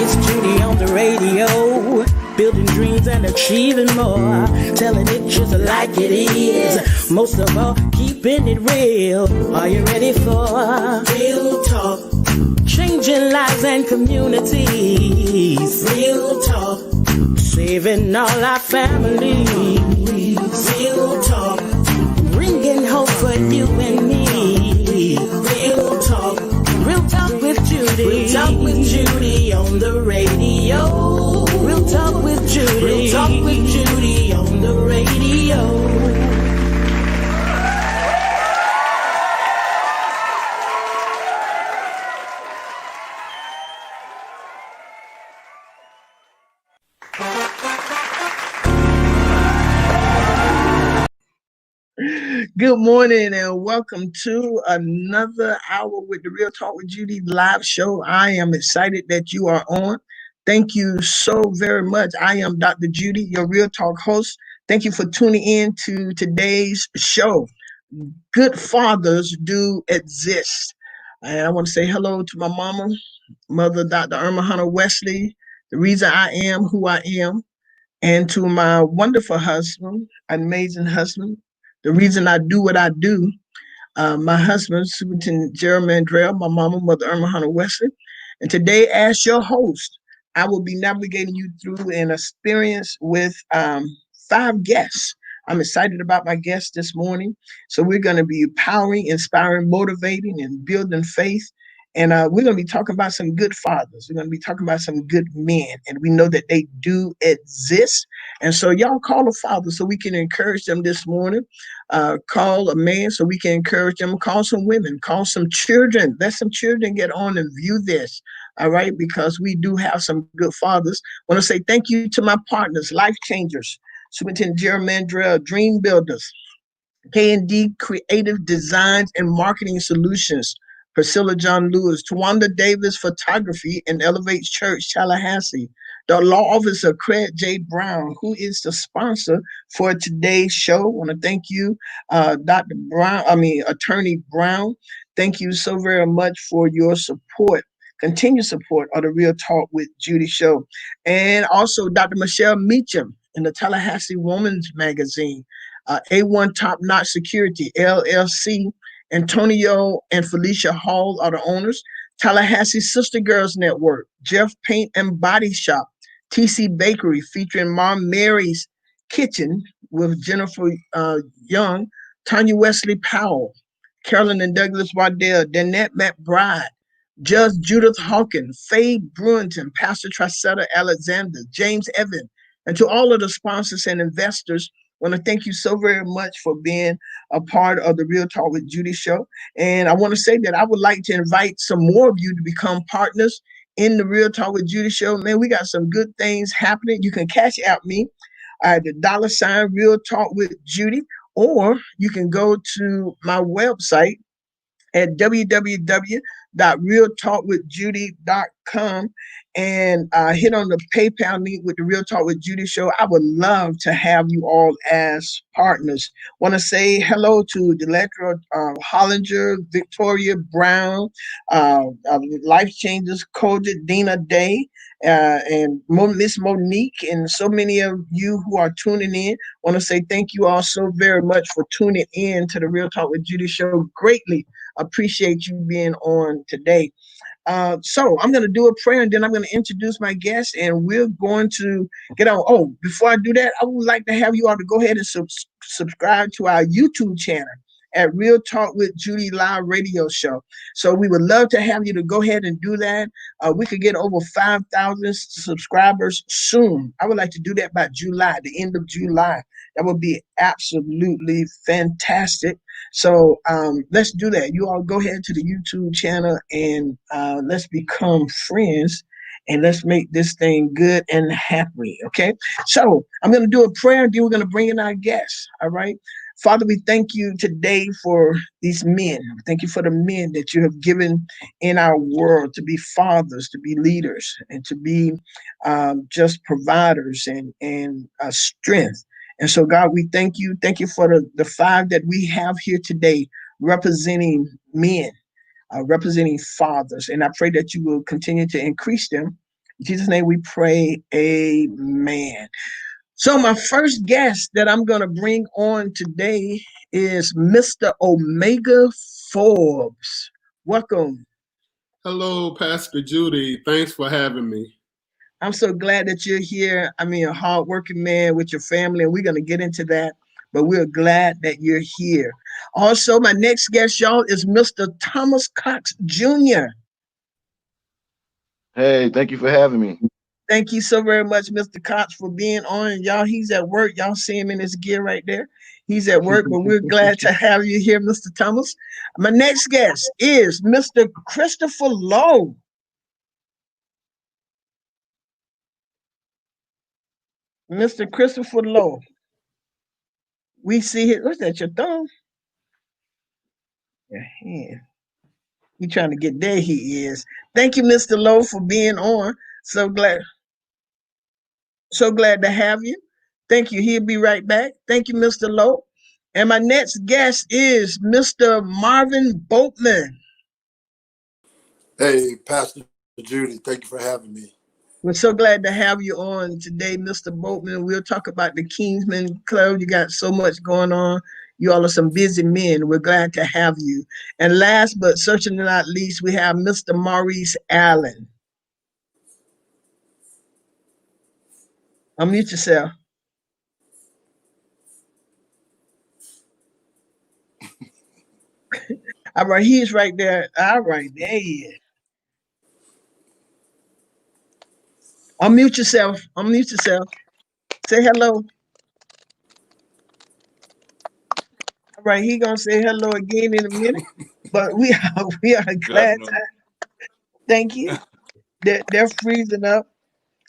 Miss Judy on the radio, building dreams and achieving more, telling it just like it is. Most of all, keeping it real. Are you ready for real talk? Changing lives and communities. Real talk. Saving all our families. Real talk. Bringing hope for you and me. Real talk. Real talk with Judy. Real talk with Judy on the radio. Real talk with Judy. Real talk with Judy on the radio. Good morning and welcome to another hour with the Real Talk with Judy live show. I am excited that you are on. Thank you so very much. I am Dr. Judy, your Real Talk host. Thank you for tuning in to today's show. Good fathers do exist. And I want to say hello to my mama, Mother Dr. Irma Hunter Wesley, the reason I am who I am, and to my wonderful husband, amazing husband, the reason I do what I do, my husband, Superintendent Jeremy Andrell, my mama, Mother Irma Hunter Wesley. And today, as your host, I will be navigating you through an experience with 5 guests. I'm excited about my guests this morning. So we're going to be empowering, inspiring, motivating, and building faith. And we're going to be talking about some good fathers. We're going to be talking about some good men. And we know that they do exist. And so y'all call a father so we can encourage them this morning. Call a man so we can encourage them. Call some women. Call some children. Let some children get on and view this. All right, because we do have some good fathers. I want to say thank you to my partners, Life Changers, Superintendent Jeremy Andrell, Dream Builders, K&D Creative Designs and Marketing Solutions, Priscilla John Lewis, Tawanda Davis Photography and Elevates Church, Tallahassee, the law officer Craig J. Brown, who is the sponsor for today's show. I want to thank you, Attorney Brown. Thank you so very much for your support, continued support of the Real Talk with Judy show. And also Dr. Michelle Meacham in the Tallahassee Woman's Magazine, A1 Top Notch Security, LLC, Antonio and Felicia Hall are the owners. Tallahassee Sister Girls Network, Jeff Paint and Body Shop, TC Bakery featuring Mom Mary's Kitchen with Jennifer Young, Tanya Wesley Powell, Carolyn and Douglas Waddell, Danette McBride, Judge Judith Hawkins, Faye Brewington, Pastor Tricetta Alexander, James Evan, and to all of the sponsors and investors, I want to thank you so very much for being a part of the Real Talk with Judy show. And I want to say that I would like to invite some more of you to become partners in the Real Talk with Judy show. Man, we got some good things happening. You can cash out me at the $ Real Talk with Judy, or you can go to my website at www.realtalkwithjudy.com and hit on the PayPal link with the Real Talk with Judy show. I would love to have you all as partners. Want to say hello to Delectra Hollinger, Victoria Brown, Life Changers, Kojic, Dina Day, and Miss Monique, and so many of you who are tuning in. Want to say thank you all so very much for tuning in to the Real Talk with Judy show. Greatly appreciate you being on today. So I'm going to do a prayer and then I'm going to introduce my guests and we're going to get on. Oh, before I do that, I would like to have you all to go ahead and subscribe to our YouTube channel at Real Talk with Judy Live Radio Show. So we would love to have you to go ahead and do that. We could get over 5,000 subscribers soon. I would like to do that by July, the end of July. That would be absolutely fantastic. So let's do that. You all go ahead to the YouTube channel and let's become friends and let's make this thing good and happy. Okay. So I'm going to do a prayer and then we're going to bring in our guests. All right. Father, we thank you today for these men. Thank you for the men that you have given in our world to be fathers, to be leaders, and to be just providers and strength. And so, God, we thank you. Thank you for the 5 that we have here today representing men, representing fathers. And I pray that you will continue to increase them In Jesus' name we pray, amen. So my first guest that I'm going to bring on today is Mr. Omega Forbes. Welcome. Hello, Pastor Judy. Thanks for having me. I'm so glad that you're here. I mean, a hardworking man with your family, and we're going to get into that. But we're glad that you're here. Also, my next guest, y'all, is Mr. Thomas Cox Jr. Hey, thank you for having me. Thank you so very much, Mr. Cox, for being on. And y'all, he's at work. Y'all see him in his gear right there. He's at work, but we're glad to have you here, Mr. Thomas. My next guest is Mr. Christopher Lowe. Mr. Christopher Lowe. We see it. What's that, your thumb? Your hand. You trying to get there? He is. Thank you, Mr. Lowe, for being on. So glad. So glad to have you. Thank you. He'll be right back. Thank you, Mr. Lowe. And my next guest is Mr. Marvin Boatman. Hey, Pastor Judy, thank you for having me. We're so glad to have you on today, Mr. Boatman. We'll talk about the Kingsman Club. You got so much going on. You all are some busy men. We're glad to have you. And last but certainly not least, we have Mr. Maurice Allen. Unmute yourself. All right, he's right there. All right, there he is. Unmute yourself. Unmute yourself. Say hello. All right, he gonna say hello again in a minute. But we are glad to thank you. They're freezing up.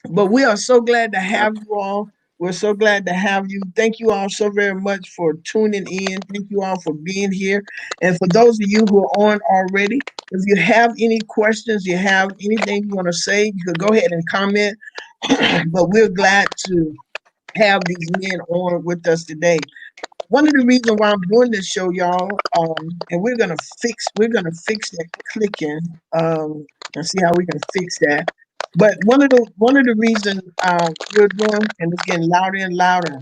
But we are so glad to have you all. We're so glad to have you. Thank you all so very much for tuning in. Thank you all for being here. And for those of you who are on already, if you have any questions, you have anything you want to say, you can go ahead and comment. But we're glad to have these men on with us today. One of the reasons why I'm doing this show, y'all, and we're gonna fix that clicking, and see how we can fix that. But one of the reasons we're doing, and it's getting louder and louder.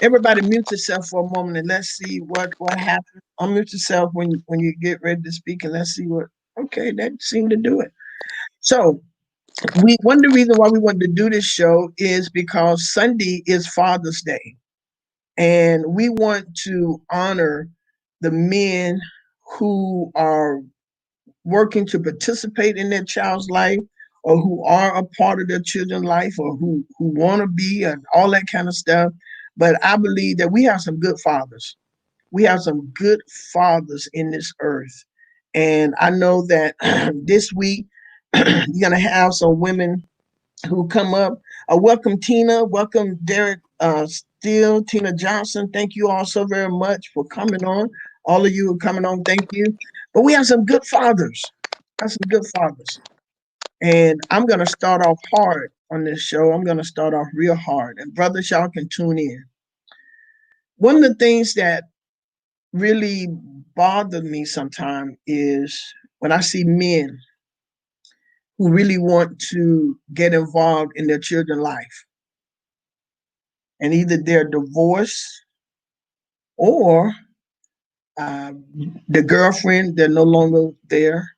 Everybody mute yourself for a moment and let's see what happens. Unmute yourself when you get ready to speak, and let's see what. Okay, that seemed to do it. So one of the reasons why we wanted to do this show is because Sunday is Father's Day. And we want to honor the men who are working to participate in their child's life, or who are a part of their children's life, or who want to be, and all that kind of stuff. But I believe that we have some good fathers. We have some good fathers in this earth. And I know that this week you're going to have some women who come up. Welcome, Tina. Welcome, Derek Steele, Tina Johnson. Thank you all so very much for coming on. All of you are coming on. Thank you. But we have some good fathers. And I'm going to start off hard on this show. I'm going to start off real hard. And brothers, y'all can tune in. One of the things that really bothered me sometimes is when I see men who really want to get involved in their children's life. And either they're divorced, or the girlfriend, they're no longer there,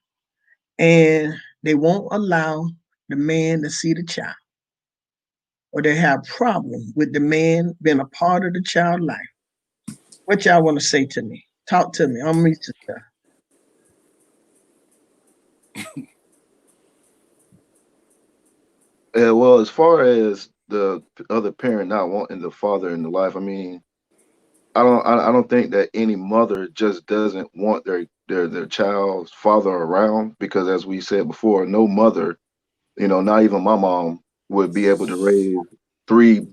and they won't allow the man to see the child, or they have problem with the man being a part of the child life. What y'all want to say to me? Talk to me. I'm Mr. Yeah, well, as far as the other parent not wanting the father in the life, I mean, I don't think that any mother just doesn't want their child's father around, because as we said before, no mother, not even my mom, would be able to raise three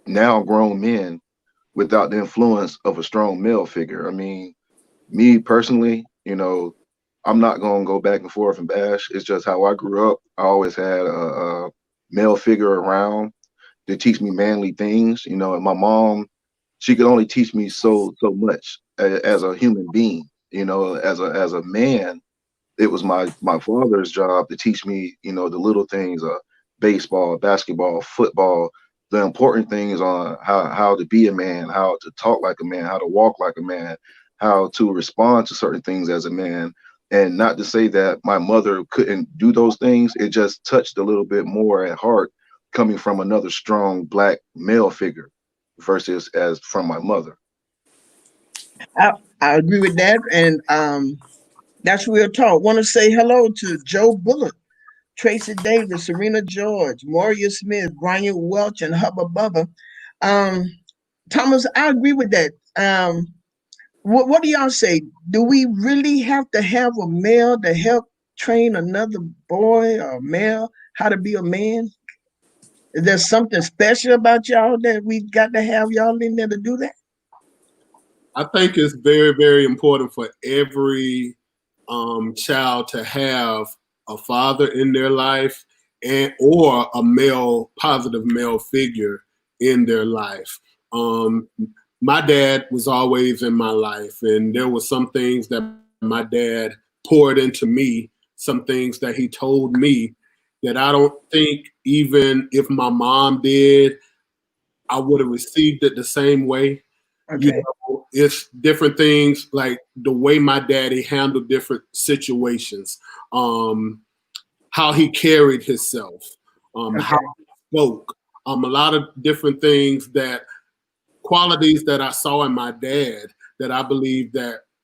now grown men without the influence of a strong male figure. I mean, me personally, I'm not gonna go back and forth and bash. It's just how I grew up. I always had a male figure around to teach me manly things, and my mom, she could only teach me so much as a human being. As a man, it was my father's job to teach me, the little things, baseball, basketball, football, the important things on how to be a man, how to talk like a man, how to walk like a man, how to respond to certain things as a man. And not to say that my mother couldn't do those things, it just touched a little bit more at heart coming from another strong black male figure versus as from my mother. I agree with that, and that's real talk. Want to say hello to Joe Bullock, Tracy Davis, Serena George, Moria Smith, Brian Welch, and Hubba Bubba. Um, Thomas, I agree with that. What do y'all say? Do we really have to have a male to help train another boy or male how to be a man? Is there something special about y'all that we got to have y'all in there to do that? I think it's very, very important for every child to have a father in their life and or a positive male figure in their life. Um, my dad was always in my life, and there were some things that my dad poured into me, some things that he told me that I don't think even if my mom did, I would have received it the same way. You Okay. know, it's different things like the way my daddy handled different situations, um, how he carried himself, how Okay. he spoke, a lot of different things qualities that I saw in my dad that I believe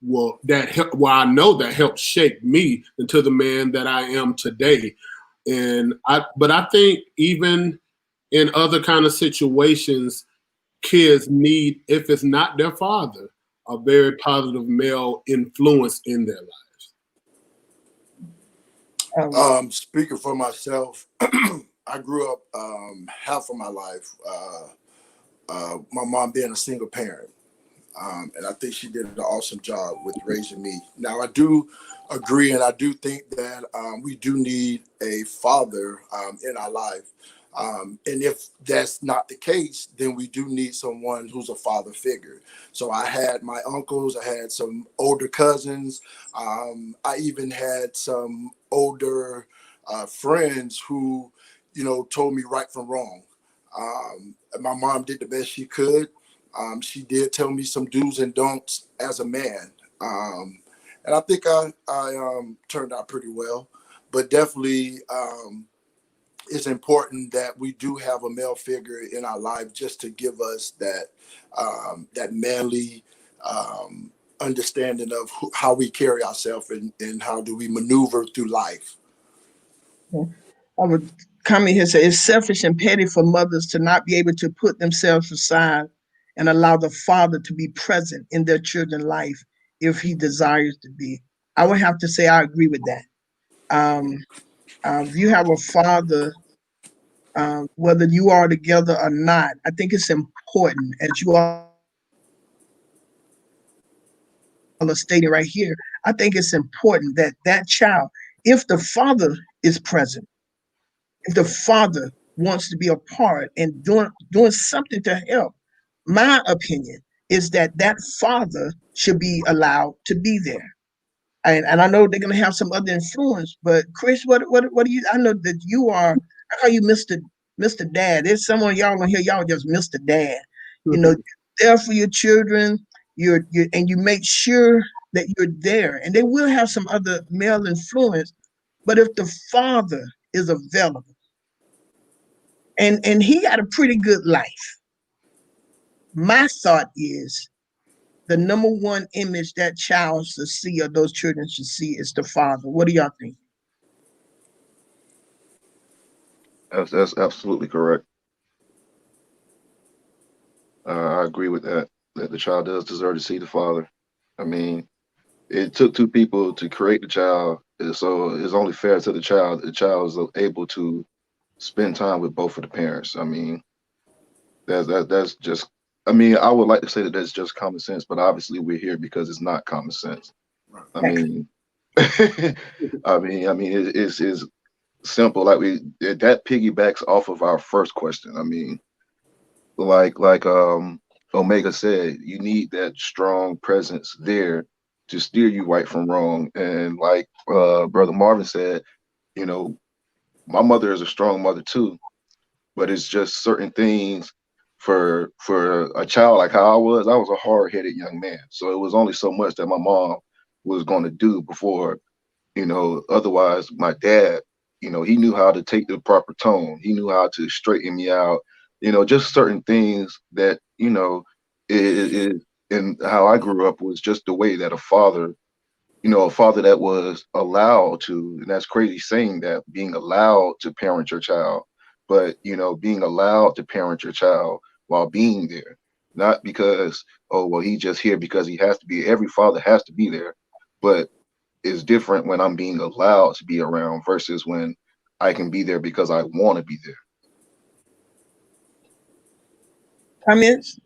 well, I know that helped shape me into the man that I am today. But I think even in other kind of situations, kids need, if it's not their father, a very positive male influence in their lives. Um, Speaking for myself, I grew up half of my life, my mom being a single parent. And I think she did an awesome job with raising me. Now, I do agree, and I do think that we do need a father in our life. And if that's not the case, then we do need someone who's a father figure. So I had my uncles, I had some older cousins, I even had some older friends who, told me right from wrong. My mom did the best she could. She did tell me some do's and don'ts as a man. And I think I turned out pretty well. But definitely, it's important that we do have a male figure in our life just to give us that manly understanding of how we carry ourselves and how do we maneuver through life. I would come in here and say it's selfish and petty for mothers to not be able to put themselves aside and allow the father to be present in their children's life if he desires to be. I would have to say I agree with that. Um, if you have a father, whether you are together or not, I think it's important, as you all are stating right here. I think it's important that that child, if the father is present, if the father wants to be a part and doing something to help, my opinion is that that father should be allowed to be there. And I know they're gonna have some other influence, but Chris, what do you? I know that you are. I call you Mister Dad. There's someone y'all gonna hear y'all just Mister Dad. You know, you're there for your children. You and you make sure that you're there. And they will have some other male influence, but if the father is available and he got a pretty good life, my thought is the number one image that child should see or those children should see is the father. What do y'all think? That's absolutely correct. I agree with that. That the child does deserve to see the father. I mean, it took two people to create the child, so it's only fair to the child. The child is able to spend time with both of the parents. I mean, that's just. I mean, I would like to say that that's just common sense, but obviously we're here because it's not common sense. I mean, it's simple. Like that piggybacks off of our first question. I mean, like Omega said, you need that strong presence there to steer you right from wrong. And like Brother Marvin said, you know, my mother is a strong mother too, but it's just certain things for a child like how I was a hard-headed young man. So it was only so much that my mom was going to do before, you know, otherwise my dad, you know, he knew how to take the proper tone. He knew how to straighten me out, you know, just certain things that, you know, it and how I grew up was just the way that a father, you know, a father that was allowed to, and that's crazy saying that, being allowed to parent your child, but, you know, being allowed to parent your child while being there, not because, oh, well, he's just here because he has to be. Every father has to be there, but it's different when I'm being allowed to be around versus when I can be there because I want to be there. Comments?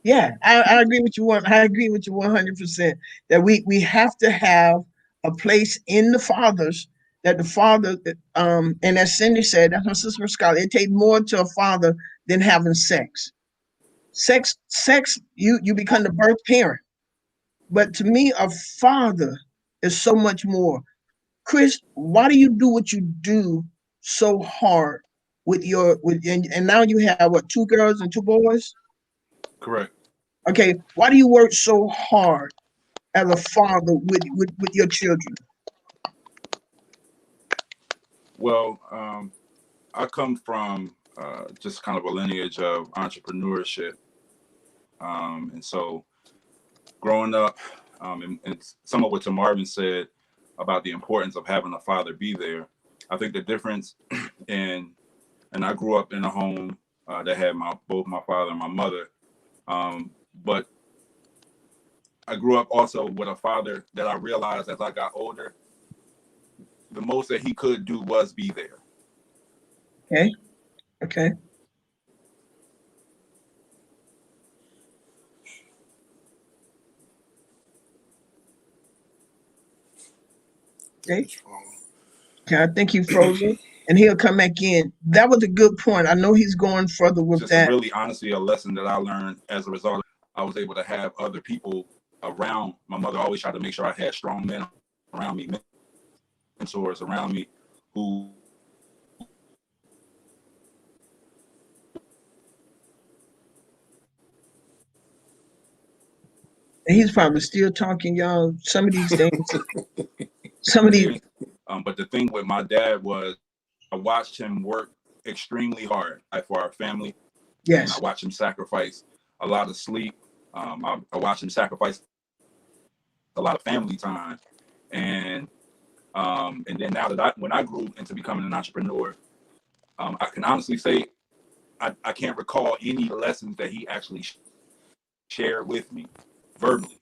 Yeah, I agree with you. I agree with you 100%. That we have to have a place in the fathers. That the father, and as Cindy said, that's my sister Scarlett. It takes more to a father than having sex. Sex. You become the birth parent. But to me, a father is so much more. Chris, why do you do what you do so hard with your and now you have what, two girls and two boys? Correct. Okay, why do you work so hard as a father with your children? Well, I come from just kind of a lineage of entrepreneurship. And so growing up, and some of what Marvin said about the importance of having a father be there, I think the difference in, and I grew up in a home that had both my father and my mother, but I grew up also with a father that I realized as I got older, the most that he could do was be there. Okay, okay, okay. Okay, I think he froze it, and he'll come back in. That was a good point. I know he's going further with Just that. really honestly a lesson that I learned as a result. I was able to have other people around. My mother always tried to make sure I had strong men around me, mentors around me who And he's probably still talking, y'all. Some of these things, some of these, but the thing with my dad was I watched him work extremely hard for our family, and I yes. watched him sacrifice a lot of sleep. I watched him sacrifice a lot of family time, and then now that when I grew into becoming an entrepreneur, I can honestly say I can't recall any lessons that he actually shared with me verbally.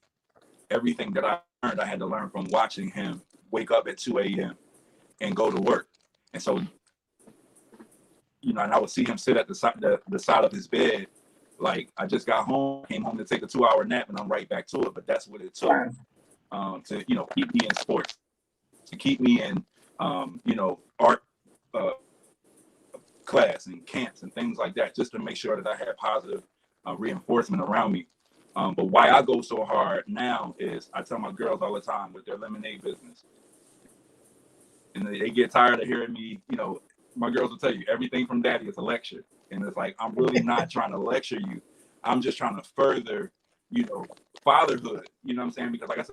Everything that I learned, I had to learn from watching him wake up at 2 a.m. and go to work. And so, and I would see him sit at the side of his bed, like I just got home, came home to take a 2-hour nap, and I'm right back to it. But that's what it took Wow. to keep me in sports, to keep me in art uh, class and camps and things like that, just to make sure that I had positive reinforcement around me. But why I go so hard now is I tell my girls all the time with their lemonade business, and they get tired of hearing me. My girls will tell you everything from daddy is a lecture, and it's like I'm really not trying to lecture you. I'm just trying to further, fatherhood. You know what I'm saying? Because like I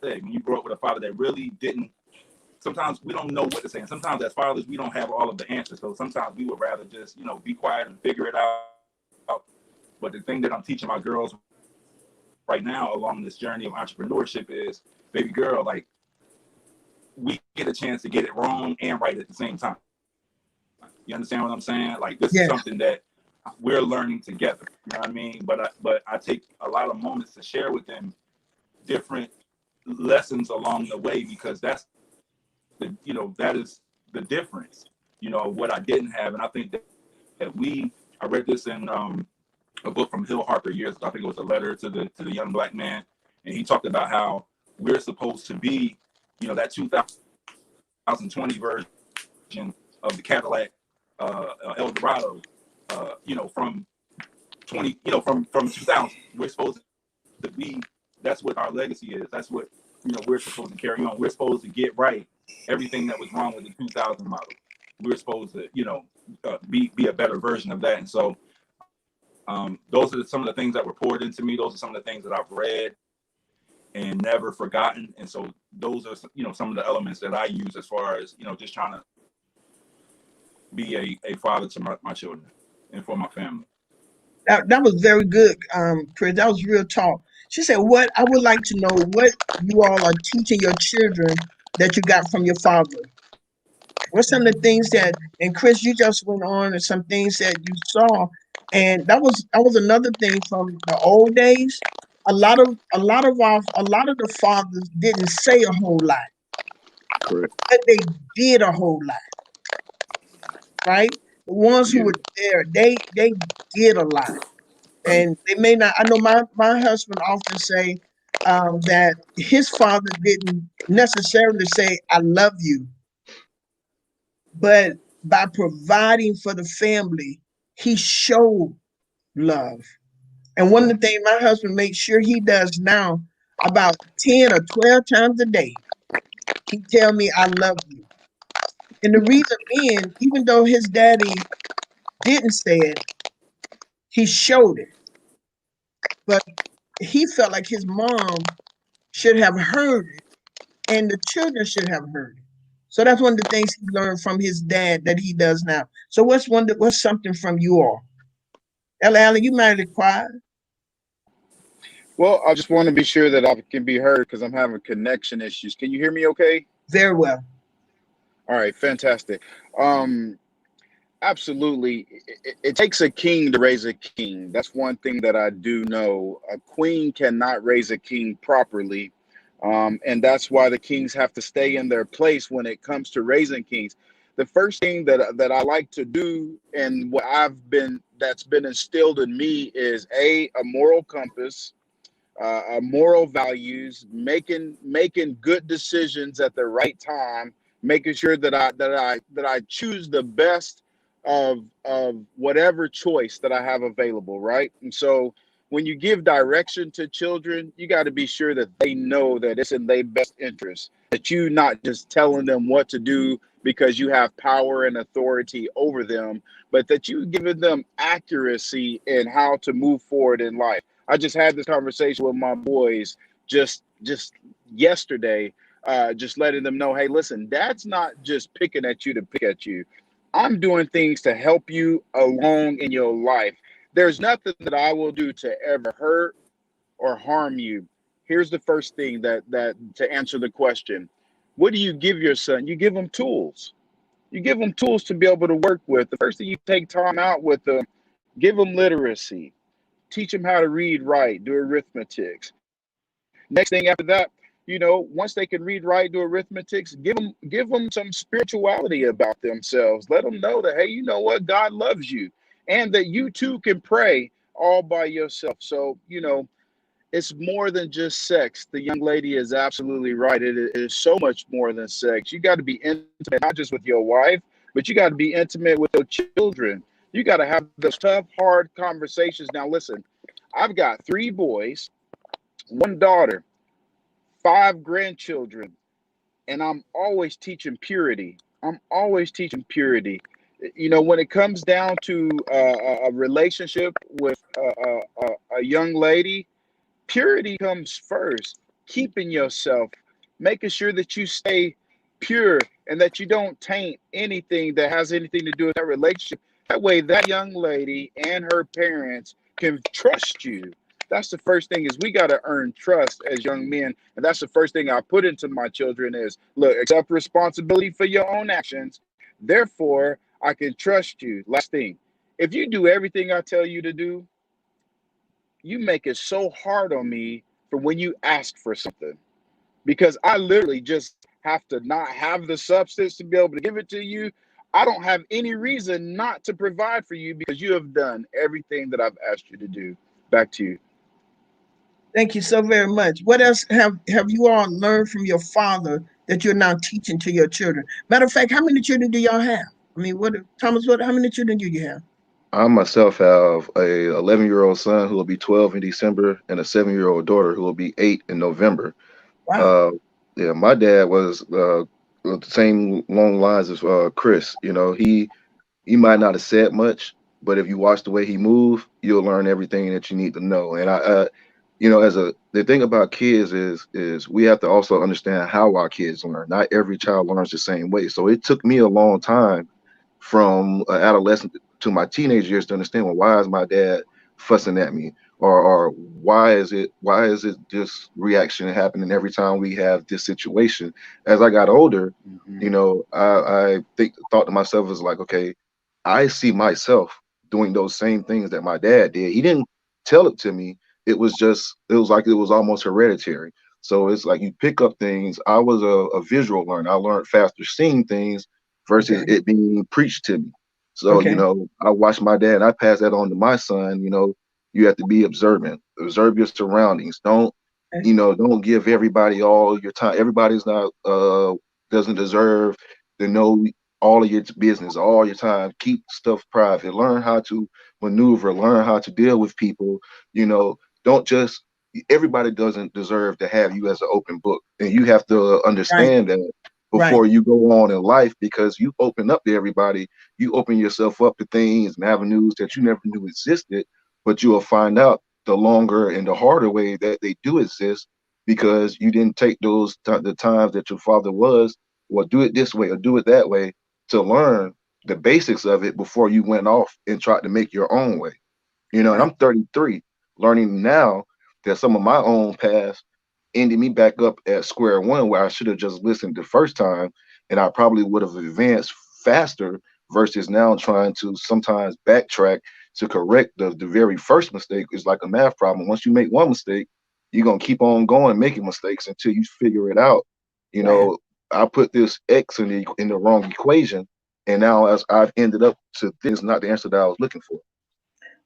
said, when you grow up with a father that really didn't, sometimes we don't know what to say. And sometimes as fathers, we don't have all of the answers. So sometimes we would rather just, be quiet and figure it out. But the thing that I'm teaching my girls right now along this journey of entrepreneurship is, baby girl, like we get a chance to get it wrong and right at the same time. You understand what I'm saying? Like this is Yes. something that we're learning together. You know what I mean? But I take a lot of moments to share with them different lessons along the way, because that's that is the difference, what I didn't have. And I think that I read this in a book from Hill Harper years ago. I think it was a letter to the young black man. And he talked about how we're supposed to be, that 2020 version of the Cadillac Eldorado, from 20, from 2000. We're supposed to be, that's what our legacy is. That's what, we're supposed to carry on. We're supposed to get right everything that was wrong with the 2000 model. We're supposed to, be a better version of that. And so those are some of the things that were poured into me. Those are some of the things that I've read and never forgotten. And so those are, some of the elements that I use as far as, just trying to be a father to my children and for my family. That was very good, Chris. That was real talk. She said, "What I would like to know what you all are teaching your children that you got from your father. What's some of the things that?" And Chris, you just went on and some things that you saw, and that was another thing from the old days. A lot of the fathers didn't say a whole lot, Correct. but they did a whole lot, right? The ones who Yeah. were there, they did a lot. And they may not. I know my husband often say that his father didn't necessarily say "I love you," but by providing for the family, he showed love. And one of the things my husband makes sure he does now, about 10 or 12 times a day, he tell me "I love you." And the reason being, even though his daddy didn't say it, he showed it. But he felt like his mom should have heard it and the children should have heard it. So that's one of the things he learned from his dad that he does now. So what's something from you all? Ella Allen, you mighty quiet. Well, I just want to be sure that I can be heard because I'm having connection issues. Can you hear me okay? Very well. All right, fantastic. Um, Absolutely. It takes a king to raise a king. That's one thing that I do know. A queen cannot raise a king properly. And that's why the kings have to stay in their place when it comes to raising kings. The first thing that I like to do and what that's been instilled in me is a moral compass, moral values, making good decisions at the right time, making sure that I choose the best of whatever choice that I have available, right? And so when you give direction to children, you got to be sure that they know that it's in their best interest, that you not just telling them what to do because you have power and authority over them, but that you giving them accuracy in how to move forward in life. I just had this conversation with my boys just yesterday, just letting them know, hey, listen, dad's not just picking at you to pick at you. I'm doing things to help you along in your life. There's nothing that I will do to ever hurt or harm you. Here's the first thing that to answer the question. What do you give your son? You give him tools. You give them tools to be able to work with. The first thing, you take time out with them, give them literacy, teach them how to read, write, do arithmetics. Next thing after that, once they can read, write, do arithmetics, give them some spirituality about themselves. Let them know that, hey, you know what? God loves you and that you too can pray all by yourself. So, it's more than just sex. The young lady is absolutely right. It is so much more than sex. You got to be intimate, not just with your wife, but you got to be intimate with your children. You got to have those tough, hard conversations. Now, listen, I've got 3 boys, 1 daughter, 5 grandchildren, and I'm always teaching purity. I'm always teaching purity. When it comes down to a relationship with a young lady, purity comes first. Keeping yourself, making sure that you stay pure and that you don't taint anything that has anything to do with that relationship. That way, that young lady and her parents can trust you. That's the first thing, is we got to earn trust as young men. And that's the first thing I put into my children is, look, accept responsibility for your own actions. Therefore, I can trust you. Last thing, if you do everything I tell you to do, you make it so hard on me for when you ask for something, because I literally just have to not have the substance to be able to give it to you. I don't have any reason not to provide for you because you have done everything that I've asked you to do. Back to you. Thank you so very much. What else have you all learned from your father that you're now teaching to your children? Matter of fact, how many children do y'all have? I mean, what Thomas? How many children do you have? I myself have a 11-year-old son who will be 12 in December and a 7-year-old daughter who will be 8 in November. Wow. Uh, yeah, my dad was the same long lines as Chris. You know, he might not have said much, but if you watch the way he moved, you'll learn everything that you need to know. And you know, the thing about kids is we have to also understand how our kids learn. Not every child learns the same way. So it took me a long time from adolescent to my teenage years to understand, well, why is my dad fussing at me, or why is it this reaction happening every time we have this situation. As I got older, Hmm. you know, I thought to myself, is like, okay, I see myself doing those same things that my dad did. He didn't tell it to me. It was like it was almost hereditary. So it's like you pick up things. I was a visual learner. I learned faster seeing things Okay. versus it being preached to me. So, you Okay. know, I watched my dad, I passed that on to my son. You know, you have to be observant, observe your surroundings. Okay. Don't give everybody all your time. Everybody's not doesn't deserve to know all of your business, all your time. Keep stuff private. Learn how to maneuver, learn how to deal with people. You know, don't just everybody doesn't deserve to have you as an open book. And you have to Right. understand that Right. before you go on in life, because you open up to everybody, you open yourself up to things and avenues that you never knew existed, but you will find out the longer and the harder way that they do exist because you didn't take the times that your father was, well, do it this way or do it that way, to learn the basics of it before you went off and tried to make your own way. You know, and Right. I'm 33, learning now that some of my own past ended me back up at square one where I should have just listened the first time and I probably would have advanced faster versus now trying to sometimes backtrack to correct the very first mistake. Is like a math problem. Once you make one mistake, you're gonna keep on going making mistakes until you figure it out. You Right. know, I put this X in the wrong equation, and now as I've ended up to this not the answer that I was looking for.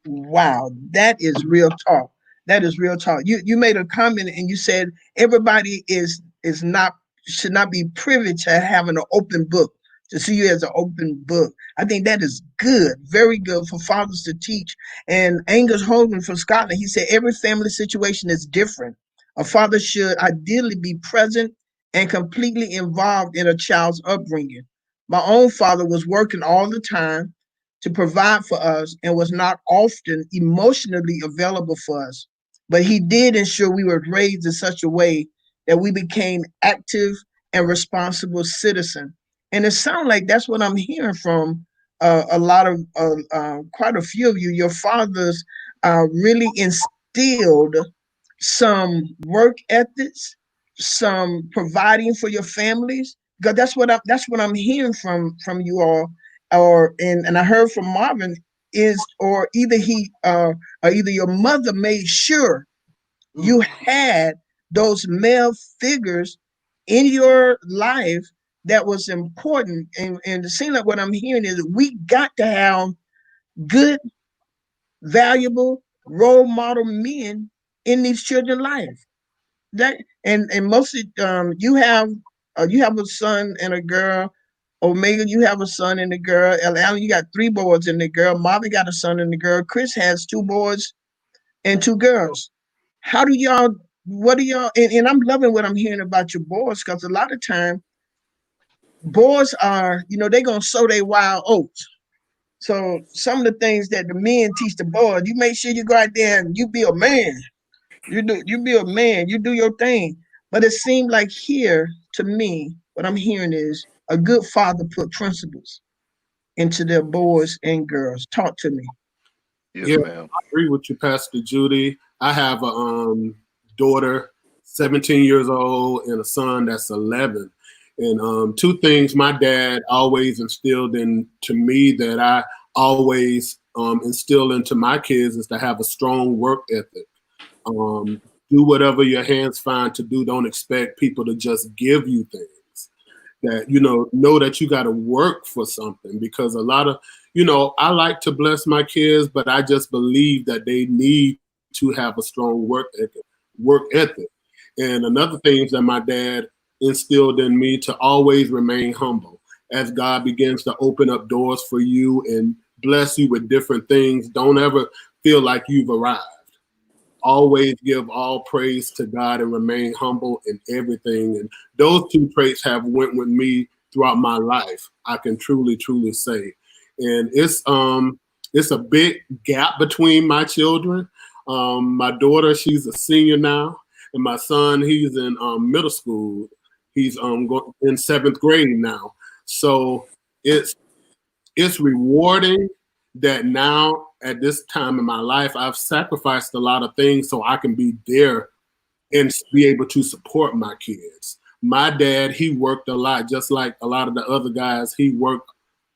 Wow, that is real talk. That is real talk. You made a comment and you said everybody is not should not be privy to having an open book, to see you as an open book. I think that is good, very good for fathers to teach. And Angus Hogan from Scotland, he said every family situation is different. A father should ideally be present and completely involved in a child's upbringing. My own father was working all the time to provide for us and was not often emotionally available for us. But he did ensure we were raised in such a way that we became active and responsible citizens. And it sounds like that's what I'm hearing from a lot of, quite a few of you. Your fathers really instilled some work ethics, some providing for your families. Because that's what I'm hearing from you all. And I heard from Marvin is or either he or either your mother made sure you had those male figures in your life that was important. And it seems like what I'm hearing is we got to have good, valuable role model men in these children's lives. That and mostly you have a son and a girl. Omega, you have a son and a girl. Alan, you got three boys and a girl. Marvin got a son and a girl. Chris has two boys and two girls. How do y'all? What do y'all? And I'm loving what I'm hearing about your boys because a lot of time boys are, they're gonna sow their wild oats. So some of the things that the men teach the boys, you make sure you go out there and you be a man. You be a man, you do your thing. But it seemed like here to me, what I'm hearing is a good father put principles into their boys and girls. Talk to me. Yes, Yeah, ma'am. I agree with you, Pastor Judy. I have a daughter, 17 years old, and a son that's 11. And two things my dad always instilled into me that I always instill into my kids is to have a strong work ethic. Um, do whatever your hands find to do. Don't expect people to just give you things. That know that you got to work for something, because a lot of I like to bless my kids, but I just believe that they need to have a strong work ethic. And another thing that my dad instilled in me, to always remain humble as God begins to open up doors for you and bless you with different things, don't ever feel like you've arrived. Always give all praise to God and remain humble in everything. And those two traits have went with me throughout my life. I can truly, truly say. And it's a big gap between my children. My daughter, she's a senior now, and my son, he's in middle school. He's in 7th grade now. So it's rewarding that now at this time in my life, I've sacrificed a lot of things so I can be there and be able to support my kids. My dad, he worked a lot, just like a lot of the other guys. He worked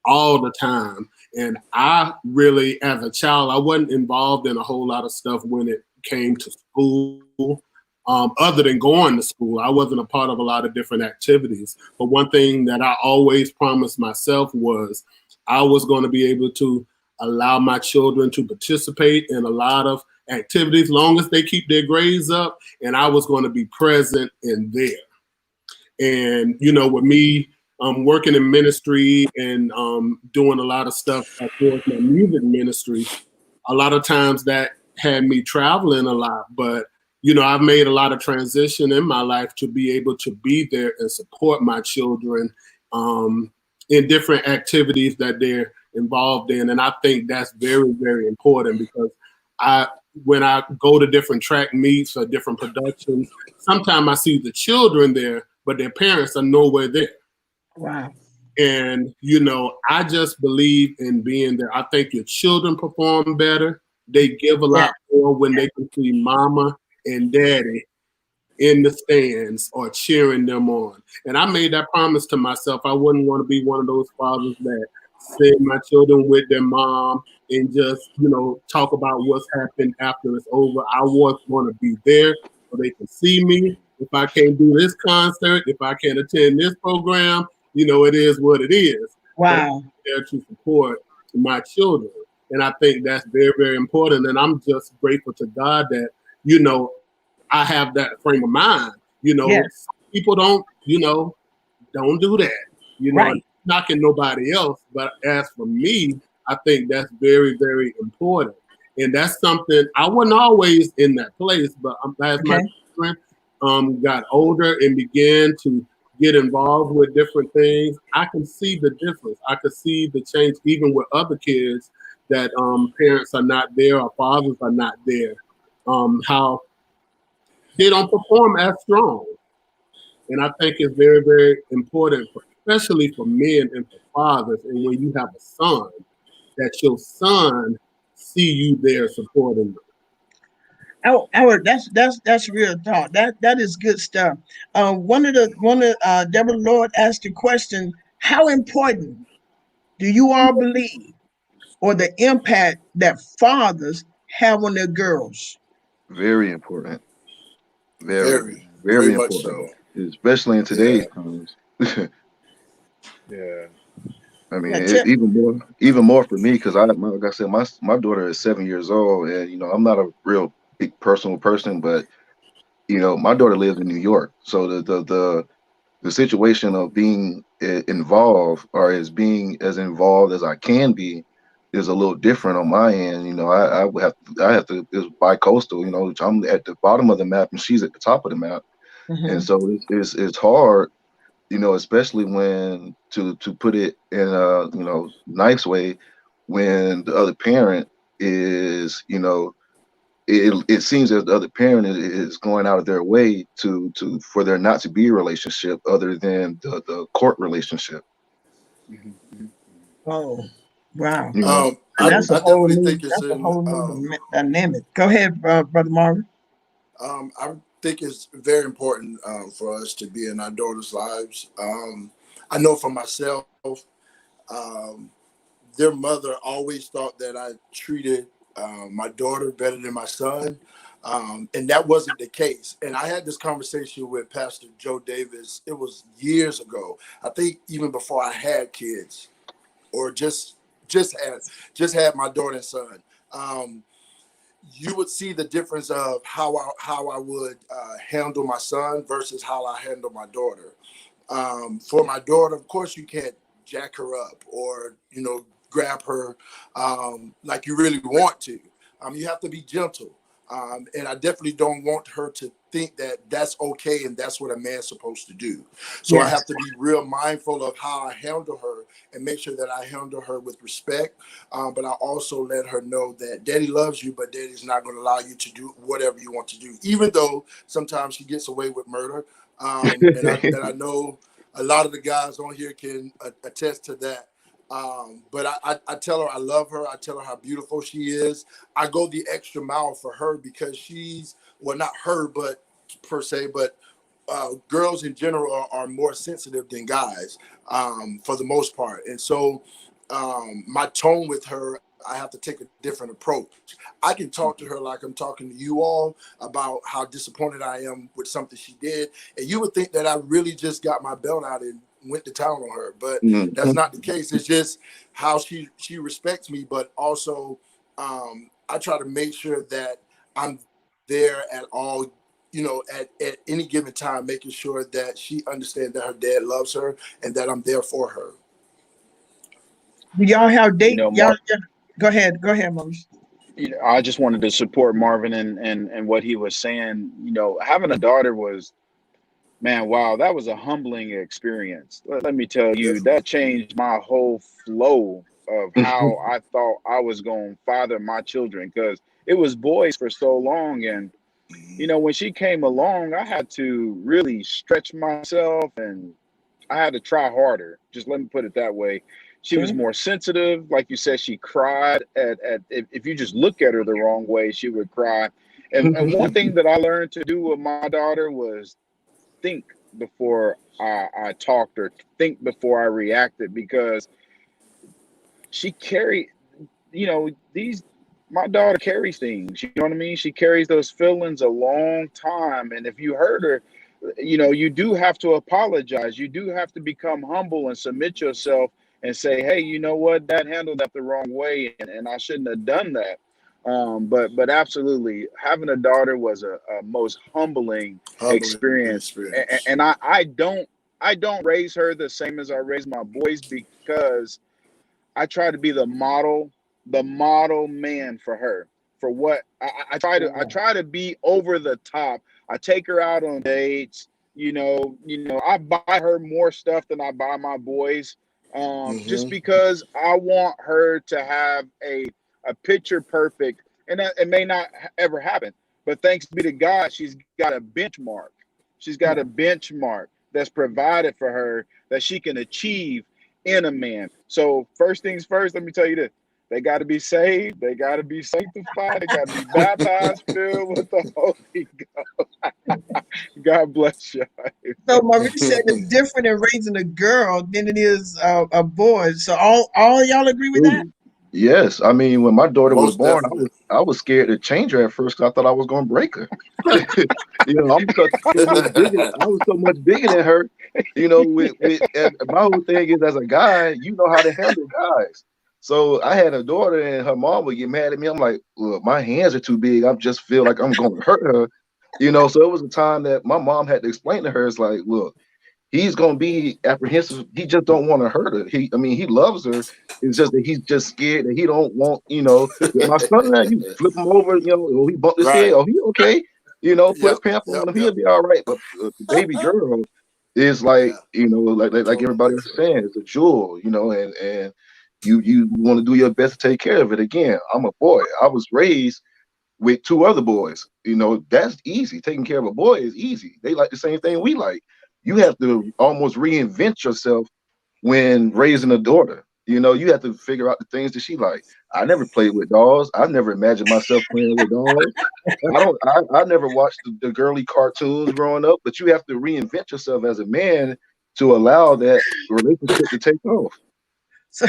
all the time. And I really, as a child, I wasn't involved in a whole lot of stuff when it came to school. Other than going to school, I wasn't a part of a lot of different activities. But one thing that I always promised myself was I was going to be able to allow my children to participate in a lot of activities, long as they keep their grades up, and I was going to be present in there. And, you know, with me working in ministry and doing a lot of stuff towards my music ministry, a lot of times that had me traveling a lot. But, you know, I've made a lot of transition in my life to be able to be there and support my children in different activities that they're involved in. And I think that's very, very important, because when I go to different track meets or different productions, sometimes I see the children there, but their parents are nowhere there. Wow. And, you know, I just believe in being there. I think your children perform better. They give a lot more when they can see mama and daddy in the stands or cheering them on. And I made that promise to myself. I wouldn't want to be one of those fathers that send my children with their mom and just, you know, talk about what's happened after it's over. I was going to be there so they can see me. If I can't do this concert, if I can't attend this program, you know, it is what it is. Wow. But I'm there to support my children. And I think that's very, very important. And I'm just grateful to God that, you know, I have that frame of mind. You know, Yes. people don't, you know, don't do that. You know, Right. knocking nobody else. But as for me, I think that's very, very important. And that's something I wasn't always in that place, but as my Okay. children got older and began to get involved with different things, I can see the difference. I could see the change even with other kids that parents are not there or fathers are not there. How they don't perform as strong. And I think it's very, very important, especially for men and for fathers. And when you have a son, that your son see you there supporting them. That's real talk. That is good stuff. Deborah Lord asked the question: how important do you all believe, or the impact that fathers have on their girls? Very important. Very, Very, very very much important, so. especially in Yeah, today's times. yeah. I mean, Yeah, tip. even more for me, because like I said, my daughter is 7 years old, and you know, I'm not a real big personal person, but you know, my daughter lives in New York, so the situation of being involved, or as being as involved as I can be, is a little different on my end. You know, I have to, it's bi-coastal. You know, I'm at the bottom of the map and she's at the top of the map, and Mm-hmm. so it's hard, you know, especially when to put it in a, you know, nice way, when the other parent is, you know, it seems as the other parent is going out of their way to for there not to be a relationship other than the court relationship. Mhm. Oh, wow. You know, And I, so I definitely think it's that's a in. whole new dynamic. Go ahead, Brother Marvin. I think it's very important for us to be in our daughters' lives. I know for myself, um, their mother always thought that I treated my daughter better than my son. And that wasn't the case. And I had this conversation with Pastor Joe Davis. It was years ago. I think even before I had kids, or just had just had my daughter and son. You would see the difference of how I would handle my son versus how I handle my daughter. For my daughter, of course, you can't jack her up or grab her like you really want to. You have to be gentle. And I definitely don't want her to think that that's okay and that's what a man's supposed to do. So I Yes. have to be real mindful of how I handle her and make sure that I handle her with respect. But I also let her know that daddy loves you, but daddy's not going to allow you to do whatever you want to do, even though sometimes she gets away with murder. And I know a lot of the guys on here can attest to that. But I tell her I love her. I tell her how beautiful she is. I go the extra mile for her because she's, well, not her, but per se, but girls in general are more sensitive than guys for the most part. And so my tone with her, I have to take a different approach. I can talk to her like I'm talking to you all about how disappointed I am with something she did. And you would think that I really just got my belt out and went to town on her, but that's not the case. It's just how she respects me, but also I try to make sure that I'm there at all, at any given time, making sure that she understands that her dad loves her and that I'm there for her. Do y'all have You date? know, Y'all, yeah. Go ahead, Maurice. I just wanted to support Marvin and what he was saying. Having a daughter was, man, wow, that was a humbling experience. Let me tell you, Definitely. that changed my whole flow of how I thought I was going to father my children, because it was boys for so long. And when she came along, I had to really stretch myself, and I had to try harder. Just let me put it that way. She was Okay. more sensitive. Like you said, she cried at if you just look at her the wrong way, she would cry. And one thing that I learned to do with my daughter was think before I talked, or think before I reacted, because she carried, these, my daughter carries things, you know what I mean? She carries those feelings a long time. And if you hurt her, you do have to apologize. You do have to become humble and submit yourself and say, hey, you know what, that handled that the wrong way, and I shouldn't have done that. But absolutely, having a daughter was a most humbling Humbling experience. And, experience. and I don't raise her the same as I raise my boys, because I try to be the model man for her. For what I try to be over the top. I take her out on dates. I buy her more stuff than I buy my boys, just because I want her to have a picture perfect, and that it may not ever happen. But thanks be to God, she's got a benchmark. She's got a benchmark that's provided for her that she can achieve in a man. So first things first, let me tell you this. They got to be saved. They got to be sanctified. They got to be baptized, filled with the Holy Ghost. God bless you. So Maurice said it's different in raising a girl than it is a boy. So all y'all agree with that? Ooh, yes, I mean, when my daughter was Most born, definitely. I was scared to change her at first 'cause I thought I was going to break her. I was so much bigger than her. My whole thing is, as a guy, you know how to handle guys. So I had a daughter, and her mom would get mad at me. I'm like, look, my hands are too big. I just feel like I'm going to hurt her. So it was a time that my mom had to explain to her, it's like, look, he's gonna be apprehensive. He just don't want to hurt her. He loves her. It's just that he's just scared that he don't want, with my son now, you flip him over, or he bumped his head, Right. or he okay, Yep. put pamper Yep. on him, Yep. he'll be all right. But the baby girl is like, Yeah. like Totally everybody was different. saying, it's a jewel, and you want to do your best to take care of it. Again, I'm a boy. I was raised with two other boys. That's easy. Taking care of a boy is easy. They like the same thing we like. You have to almost reinvent yourself when raising a daughter. You have to figure out the things that she like. I never played with dolls. I never imagined myself playing with dolls. I never watched the girly cartoons growing up, but you have to reinvent yourself as a man to allow that relationship to take off. So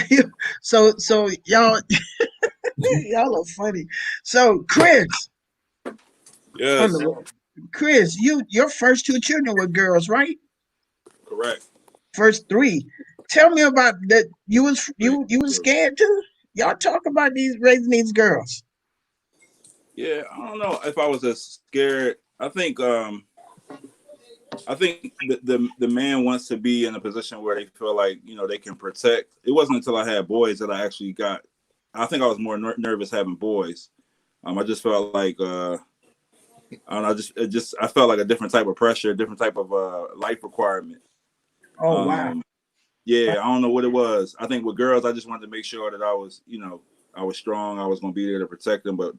y'all y'all are funny. So Chris, hold Yes, on. Chris, your first two children were girls, right? correct. First three. Tell me about that. You was Three. you was scared too. Y'all talk about these raising these girls. Yeah, I don't know if I was as scared. I think I think the man wants to be in a position where they feel like, you know, they can protect. It wasn't until I had boys that I actually got. I think I was more nervous having boys. I just felt like I don't know. I felt like a different type of pressure, a different type of life requirement. Oh wow. Yeah, I don't know what it was. I think with girls, I just wanted to make sure that I was, you know, I was strong. I was going to be there to protect them. But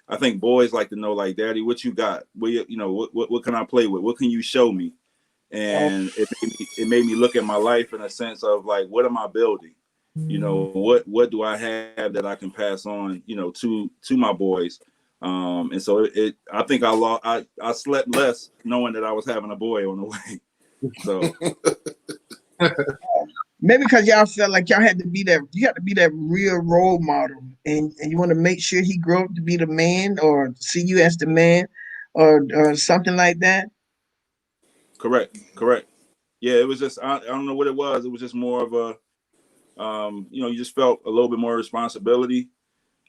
I think boys like to know, like, Daddy, what you got? You know, what can I play with? What can you show me? Oh, And it made me look at my life in a sense of like, what am I building? You know, what do I have that I can pass on, you know, to my boys? And so I think I slept less knowing that I was having a boy on the way. So maybe because y'all felt like y'all had to be that. You had to be that real role model, and you want to make sure he grew up to be the man, or see you as the man, or something like that. correct. Yeah, it was just I don't know what it was. It was just more of a you know, you just felt a little bit more responsibility.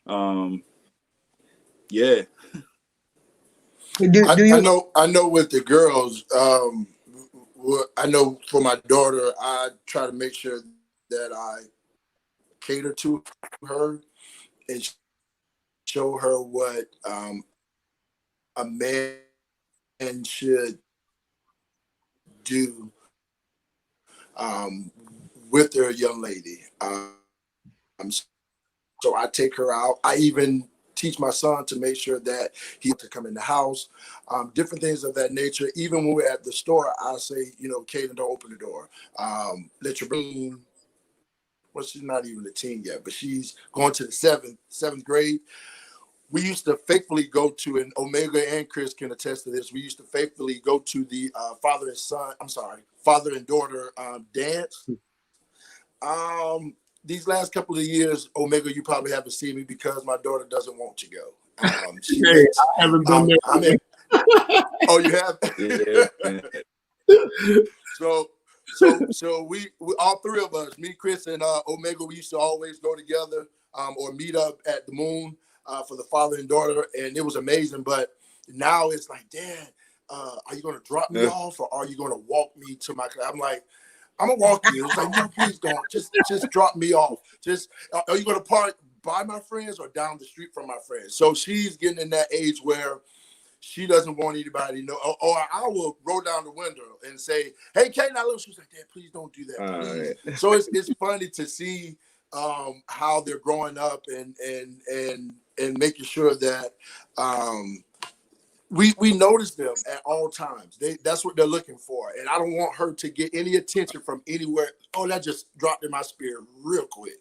Yeah. Do you? I know with the girls, I know for my daughter, I try to make sure that I cater to her and show her what a man should do um, with their young lady. So I take her out. I even teach my son to make sure that he to come in the house, different things of that nature. Even when we're at the store, I say, you know, Kaden, don't open the door. Let your brain. Well, she's not even a teen yet, but she's going to the seventh grade. We used to faithfully go to, and Omega and Chris can attest to this. We used to faithfully go to the father and daughter dance. These last couple of years, Omega, you probably haven't seen me because my daughter doesn't want to go. She Hey, thinks I haven't been there. I'm in. Oh, you have? Yeah. So we all three of us, me, Chris, and Omega, we used to always go together or meet up at the Moon for the father and daughter, and it was amazing. But now it's like, Dad, are you going to drop me off, or are you going to walk me to my class? I'm like, I'm gonna walk you. It's like, no, please don't. Just drop me off. Just are you gonna park by my friends or down the street from my friends? So she's getting in that age where she doesn't want anybody to know. Or I will roll down the window and say, "Hey, Kate," I love. She's like, "Dad, please don't do that, please." Right. So it's funny to see how they're growing up and making sure that we notice them at all times. That's what they're looking for. And I don't want her to get any attention from anywhere. Oh, that just dropped in my spirit real quick.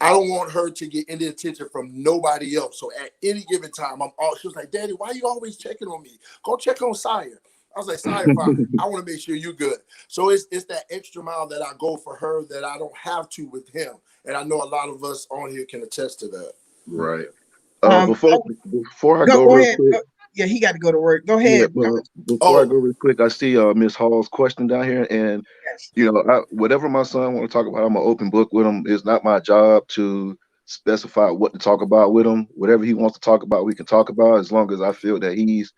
I don't want her to get any attention from nobody else. So at any given time, she was like, Daddy, why are you always checking on me? Go check on Sire. I was like, Sire, fine. I want to make sure you're good. So it's that extra mile that I go for her that I don't have to with him. And I know a lot of us on here can attest to that. Right. Um, Before I go go real ahead. quick, Yeah, he got to go to work. Go yeah, ahead. well, before I Oh, go real quick, I see Miss Hall's question down here, and Yes. you know, whatever my son want to talk about, I'm an open book with him. It's not my job to specify what to talk about with him. Whatever he wants to talk about, we can talk about, as long as I feel that he's,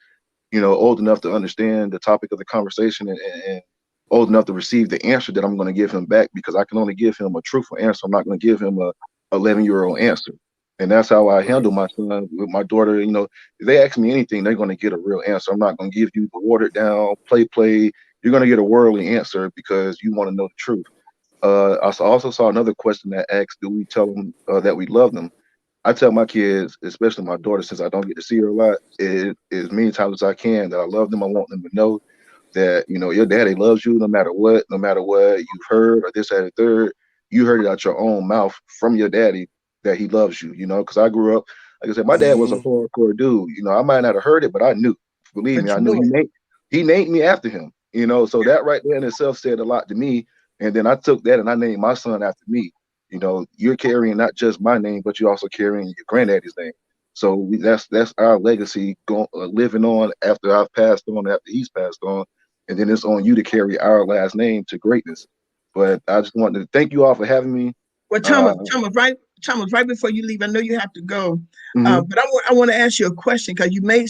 you know, old enough to understand the topic of the conversation, and old enough to receive the answer that I'm going to give him back, because I can only give him a truthful answer. I'm not going to give him a 11-year-old answer. And that's how I handle my son with my daughter. You know, if they ask me anything, they're going to get a real answer. I'm not going to give you the watered down play. You're going to get a worldly answer because you want to know the truth. I also saw another question that asked, do we tell them that we love them? I tell my kids, especially my daughter, since I don't get to see her a lot, as many times as I can, that I love them. I want them to know that, you know, your daddy loves you no matter what you've heard or this, that, and third. You heard it out your own mouth from your daddy that he loves you, you know, because I grew up, like I said, my dad was a hardcore dude. You know, I might not have heard it, but I knew. Believe me, But I you knew knew it. he named me after him, you know, so that right there in itself said a lot to me. And then I took that and I named my son after me. You know, you're carrying not just my name, but you're also carrying your granddaddy's name. So that's our legacy going living on after I've passed on, after he's passed on, and then it's on you to carry our last name to greatness. But I just wanted to thank you all for having me. Well, Uh, Thomas, right? Thomas, right before you leave, I know you have to go, Mhm. but I want to ask you a question because you made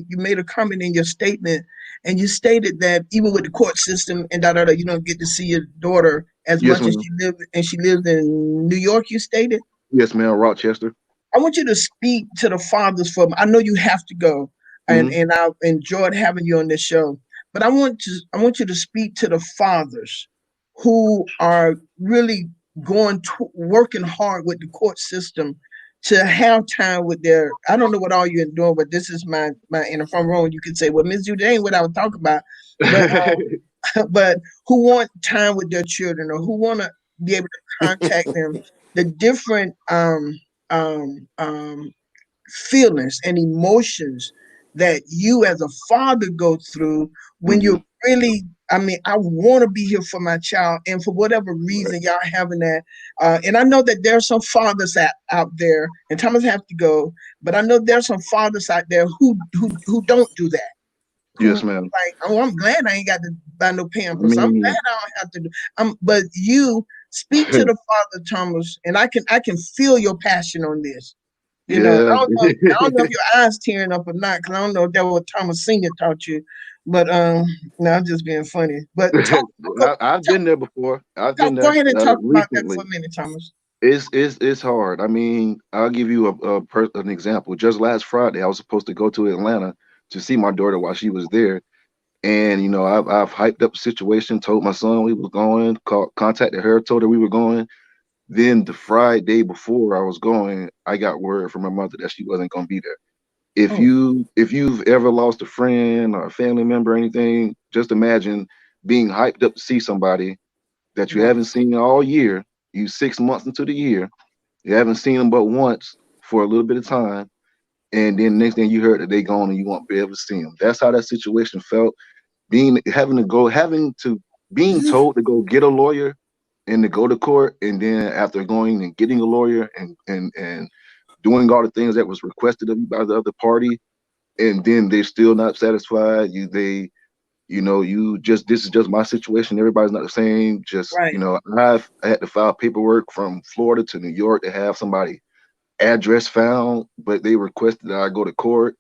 you made a comment in your statement, and you stated that even with the court system and you don't get to see your daughter as Yes, much as ma'am. she lived in New York. You stated. Yes, ma'am. Rochester. I want you to speak to the fathers for me. I know you have to go, Mhm. and I enjoyed having you on this show. But I want you to speak to the fathers who are really working hard with the court system to have time with their. I don't know what all you're doing, but this is my. And if I'm wrong, you can say, "Well, Miss Judy, ain't what I was talking about." But but who want time with their children or who want to be able to contact them, the different um, um, feelings and emotions that you as a father go through when you're Mhm. really, I mean, I want to be here for my child, and for whatever Right. reason y'all having that, and I know that there are some fathers out there, and Thomas have to go, but I know there's some fathers out there who don't do that, who Yes, ma'am. like, oh, I'm glad I ain't got to buy no I pampers. I'm glad mean, I don't have to do. But you speak to the father, Thomas, and I can feel your passion on this. You know, yeah. I don't know if your eyes tearing up or not, because I don't know if that was what Thomas Senior taught you. But no, I'm just being funny. But I've been there before. I've been go there ahead and talk about that for recently. a minute, Thomas. It's hard. I mean, I'll give you an example. Just last Friday, I was supposed to go to Atlanta to see my daughter while she was there, and I've hyped up the situation, told my son we was going, contacted her, told her we were going. Then the Friday before I was going, I got word from my mother that she wasn't going to be there. Oh, If you've ever lost a friend or a family member or anything, just imagine being hyped up to see somebody that you right. haven't seen all year. You 6 months into the year, you haven't seen them but once for a little bit of time, and then next thing you heard that they gone and you won't be able to see them. That's how that situation felt. Having to being told to go get a lawyer and to go to court, and then after going and getting a lawyer and doing all the things that was requested of you by the other party, and then they're still not satisfied. You just this is just my situation. Everybody's not the same. Just Right. I had to file paperwork from Florida to New York to have somebody address found, but they requested that I go to court.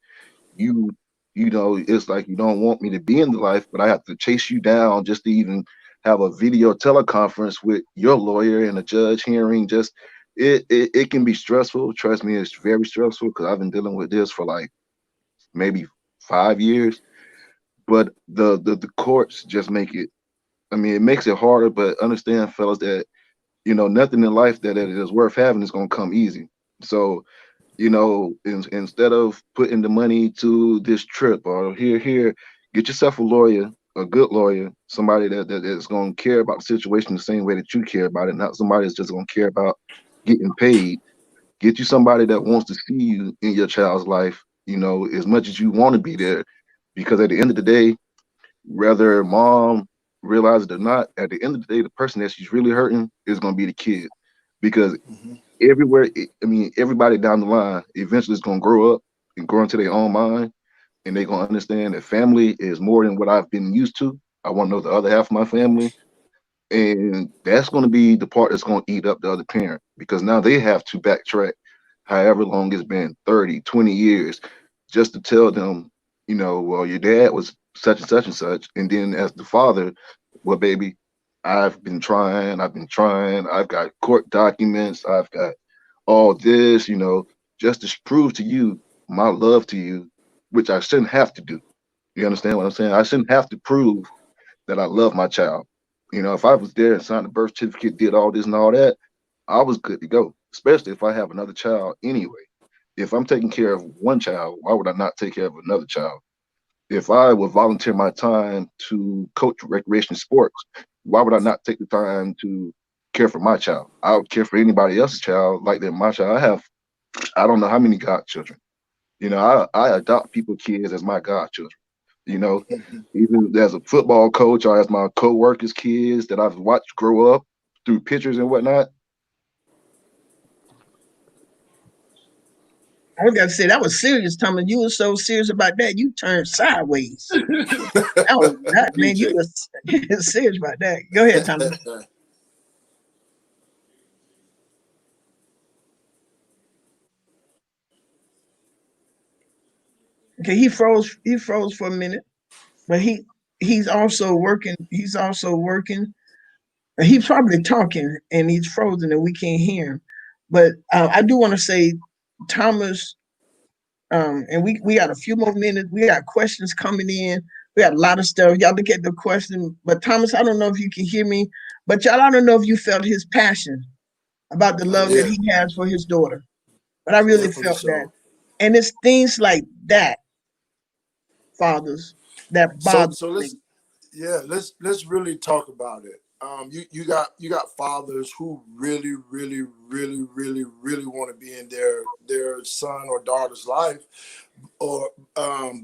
You it's like you don't want me to be in the life, but I have to chase you down just to even have a video teleconference with your lawyer and a judge hearing. Just it can be stressful. Trust me, it's very stressful because I've been dealing with this for like maybe 5 years. But the courts just make it. I mean, it makes it harder. But understand, fellas, that nothing in life that is worth having is gonna come easy. So instead of putting the money to this trip or here, get yourself a lawyer, a good lawyer, somebody that is going to care about the situation the same way that you care about it, not somebody that's just going to care about getting paid. Get you somebody that wants to see you in your child's life, as much as you want to be there. Because at the end of the day, whether mom realizes it or not, at the end of the day, the person that she's really hurting is going to be the kid. Because Mhm. everywhere, I mean, everybody down the line eventually is going to grow up and grow into their own mind, and they're going to understand that family is more than what I've been used to. I want to know the other half of my family, and that's going to be the part that's going to eat up the other parent, because now they have to backtrack however long it's been, 30, 20 years, just to tell them, well, your dad was such and such and such. And then as the father, well, baby, I've been trying, I've got court documents, I've got all this, just to prove to you my love to you, which I shouldn't have to do. You understand what I'm saying? I shouldn't have to prove that I love my child. If I was there and signed the birth certificate, did all this and all that, I was good to go, especially if I have another child anyway. If I'm taking care of one child, why would I not take care of another child? If I would volunteer my time to coach recreation sports, why would I not take the time to care for my child? I would care for anybody else's child like that. My child, I don't know how many godchildren. I adopt people kids as my godchildren. You know, even as a football coach or as my co-workers' kids that I've watched grow up through pictures and whatnot. I was gonna say that was serious, Thomas. You were so serious about that, you turned sideways. That was that man. You PJ. was serious about that. Go ahead, Thomas. Okay, he froze. He froze for a minute, but he's also working. He's also working. He's probably talking and he's frozen and we can't hear him. But I do want to say, Thomas, and we got a few more minutes. We got questions coming in. We got a lot of stuff. Y'all look at the question. But Thomas, I don't know if you can hear me, but y'all, I don't know if you felt his passion about the I love that did. he has for his daughter. But I really Definitely felt that. so. And it's things like that, fathers, that So bother so me. let's really talk about it. You got fathers who really want to be in their son or daughter's life, or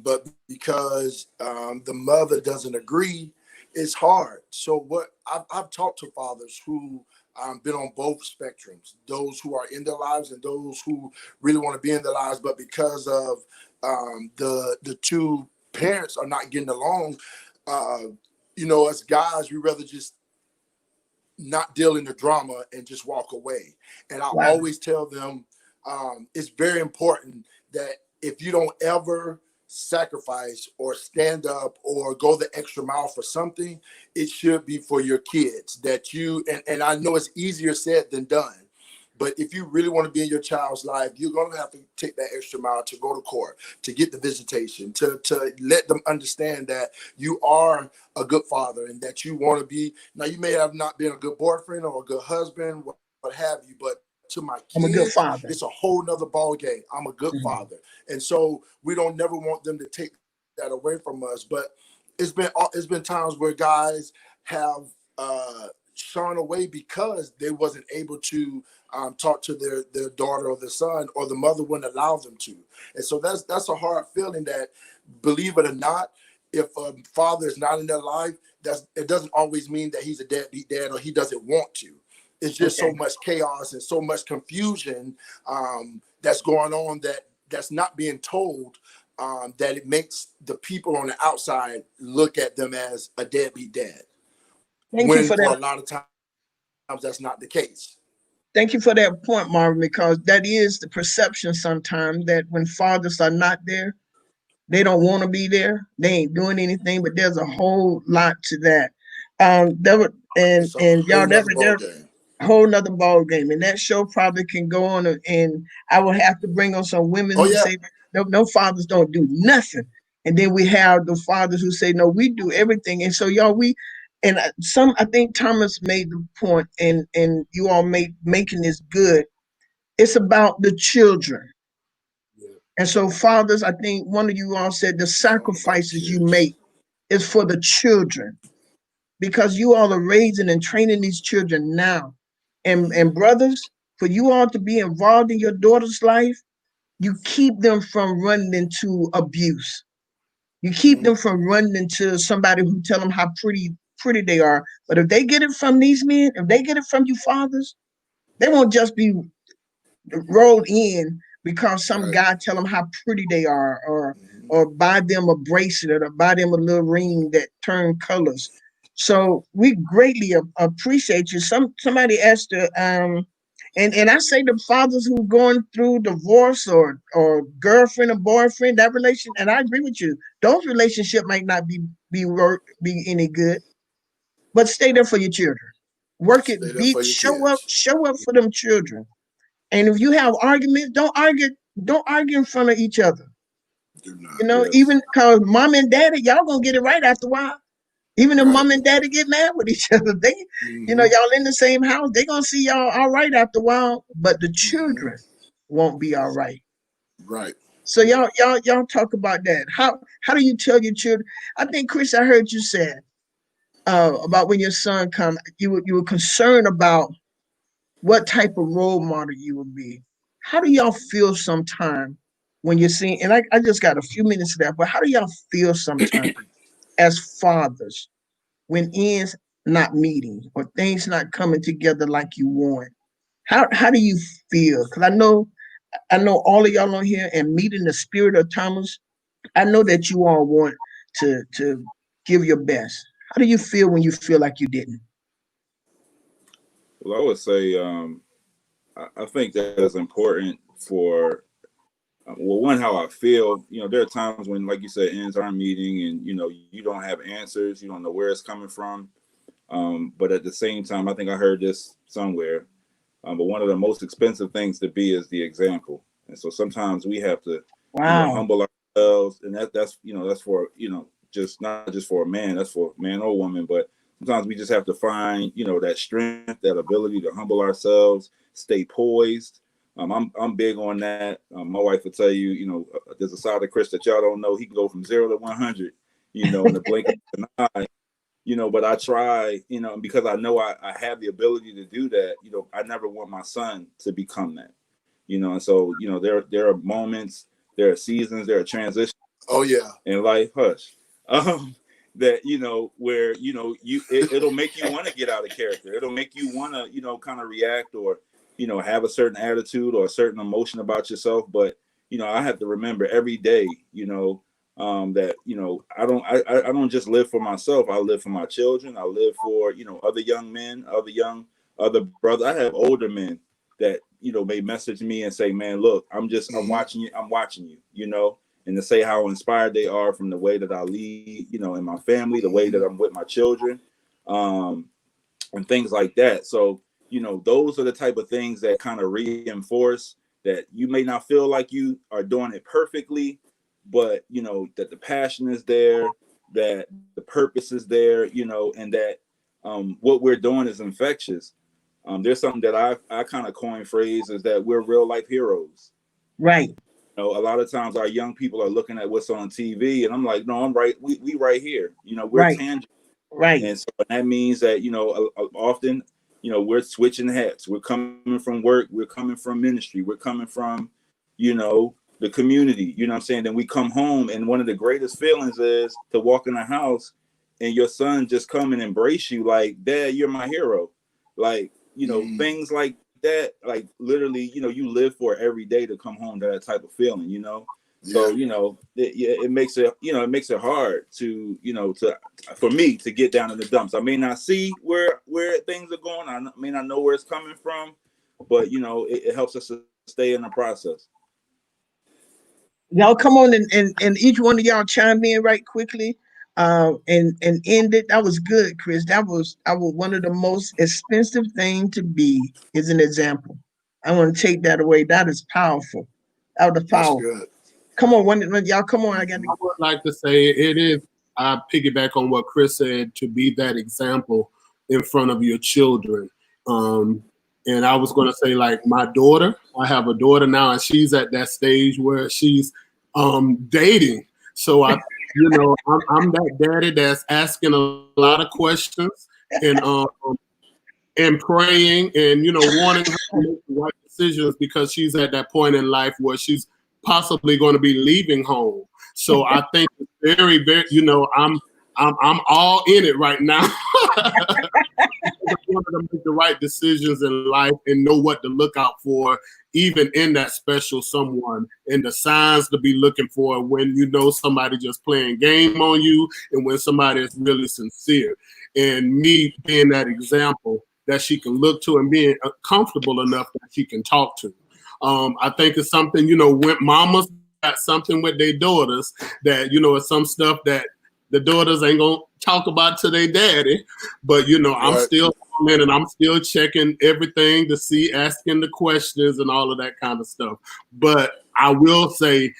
but because the mother doesn't agree, it's hard. So what I've talked to fathers who been on both spectrums, those who are in their lives and those who really want to be in their lives, but because of the two parents are not getting along, uh, as guys, we rather just not deal in the drama and just walk away. And I Wow. always tell them it's very important that if you don't ever sacrifice or stand up or go the extra mile for something, it should be for your kids. That you and I know it's easier said than done. But if you really want to be in your child's life, you're going to have to take that extra mile to go to court, to get the visitation, to let them understand that you are a good father and that you want to be. Now, you may have not been a good boyfriend or a good husband, what have you, but to my I'm a good kids, father. it's a whole nother ball game. I'm a good Mhm. father. And so we don't never want them to take that away from us. But it's been times where guys have shone away because they wasn't able to talk to their daughter or their son, or the mother wouldn't allow them to. And so that's a hard feeling that, believe it or not, if a father is not in their life, it doesn't always mean that he's a deadbeat dad or he doesn't want to. It's just Okay. so much chaos and so much confusion that's going on that's not being told, that it makes the people on the outside look at them as a deadbeat dad, Thank you when for for that. a lot of times that's not the case. Thank you for that point, Marvin, because that is the perception sometimes that when fathers are not there, they don't want to be there. They ain't doing anything, but there's a whole lot to that. There were, It's a and whole y'all, nother ball there game. a whole nother ball game, and that show probably can go on. And I will have to bring on some women Oh who yeah. say no, no fathers don't do nothing, and then we have the fathers who say no, we do everything. And so y'all, and some I think Thomas made the point, and you all making this good. It's about the children. Yeah. And so, fathers, I think one of you all said the It's all about the sacrifices you kids. make is for the children because you all are raising and training these children now. And brothers, for you all to be involved in your daughter's life, you keep them from running into abuse. You keep Mm-hmm. them from running into somebody who tell them how pretty they are. But if they get it from these men, if they get it from you fathers, they won't just be rolled in because some Right. guy tell them how pretty they are, Mm-hmm. or buy them a bracelet or buy them a little ring that turn colors. So we greatly appreciate you. Somebody asked and I say the fathers who going through divorce or girlfriend or boyfriend, that relation, and I agree with you. Those relationship might not be any good, but stay there for your children. Work it, Stay there be for your kids. show up for them children. And if you have arguments, don't argue in front of each other. Do You not. know, Yes. even because mom and daddy, y'all gonna get it right after a while. Even if Right. mom and daddy get mad with each other, Mm-hmm. y'all in the same house, they gonna see y'all all right after a while, but the Mm-hmm. children won't be all right. Right. So y'all talk about that. How do you tell your children? I think Chris, I heard you said about when your son come, you were concerned about what type of role model you would be. How do y'all feel sometime when you're seeing, and I just got a few minutes left, but how do y'all feel sometime as fathers when ends not meeting or things not coming together like you want? How do you feel? Because I know all of y'all on here and meeting the spirit of Thomas, I know that you all want to give your best. How do you feel when you feel like you didn't? Well, I would say I think that it's important for well, one, how I feel. There are times when, like you said, ends aren't meeting, and you don't have answers, you don't know where it's coming from. But at the same time, I think I heard this somewhere. But one of the most expensive things to be is the example, and so sometimes we have to, Wow. humble ourselves, and that's for just not just for a man, that's for man or woman, but sometimes we just have to find that strength, that ability to humble ourselves, stay poised. I'm big on that. My wife will tell you, there's a side of Chris that y'all don't know. He can go from 0 to 100, in the blink of an eye. But I try, because I know I have the ability to do that. I never want my son to become that. And so there are moments, there are seasons, there are transitions. Oh yeah. In life, hush. That where it'll make you want to get out of character. It'll make you want to kind of react or have a certain attitude or a certain emotion about yourself. But I have to remember every day that I don't just live for myself. I live for my children. I live for other young men, other brothers. I have older men that may message me and say, "Man, look, I'm watching you. I'm watching you." And to say how inspired they are from the way that I lead, in my family, the way that I'm with my children, and things like that. So, those are the type of things that kind of reinforce that you may not feel like you are doing it perfectly, but, that the passion is there, that the purpose is there, and that what we're doing is infectious. There's something that I kind of coined phrase is that we're real life heroes. Right. A lot of times our young people are looking at what's on TV, and I'm like, no, I'm right. We right here. We're Right. tangible, Right. and so that means that often we're switching hats. We're coming from work. We're coming from ministry. We're coming from the community. You know what I'm saying? Then we come home, and one of the greatest feelings is to walk in a house and your son just come and embrace you like, Dad, you're my hero. Like things like that, like literally, you live for every day to come home to that type of feeling, So, it makes it hard to, for me to get down in the dumps. I may not see where things are going. I may not know where it's coming from, but it helps us to stay in the process. Y'all come on and each one of y'all chime in right quickly. And end it. That was good, Chris. That was one of the most expensive thing to be is an example. I want to take that away. That is powerful. That was That's powerful. good. Come on, when y'all come on. I would like to say it is, I piggyback on what Chris said, to be that example in front of your children. And I was going to say, like, my daughter, I have a daughter now, and she's at that stage where she's dating. So I'm that daddy that's asking a lot of questions and praying and wanting her to make the right decisions because she's at that point in life where she's possibly going to be leaving home. So I think it's very, very, I'm all in it right now. I wanted to make the right decisions in life and know what to look out for, even in that special someone, and the signs to be looking for when somebody just playing game on you and when somebody is really sincere. And me being that example that she can look to and being comfortable enough that she can talk to. I think it's something, when mamas got something with their daughters that, it's some stuff that the daughters ain't gonna talk about to their daddy, but I'm still in and I'm still checking everything to see, asking the questions and all of that kind of stuff. But I will say,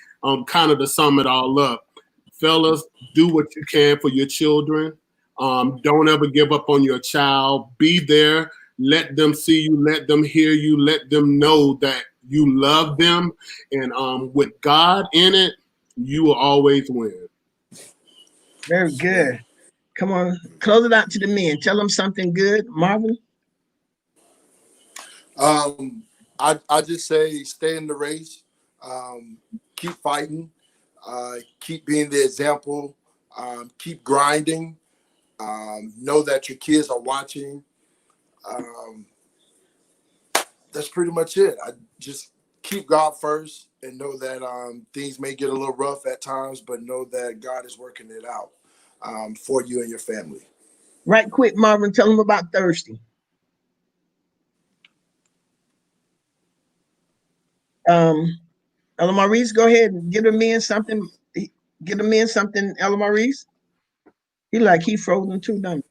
kind of to sum it all up, fellas, do what you can for your children. Don't ever give up on your child. Be there. Let them see you. Let them hear you. Let them know that you love them. And with God in it, you will always win. very good. Come on, close it out to the men. Tell them something good, Marvin. I just say stay in the race, keep fighting, keep being the example, keep grinding, know that your kids are watching. That's pretty much it. I just keep God first and know that things may get a little rough at times, but know that God is working it out for you and your family. Right quick, Marvin, tell them about Thursday. Ella Maurice, go ahead and get him in something. Get him in something, Ella Maurice. He frozen too, don't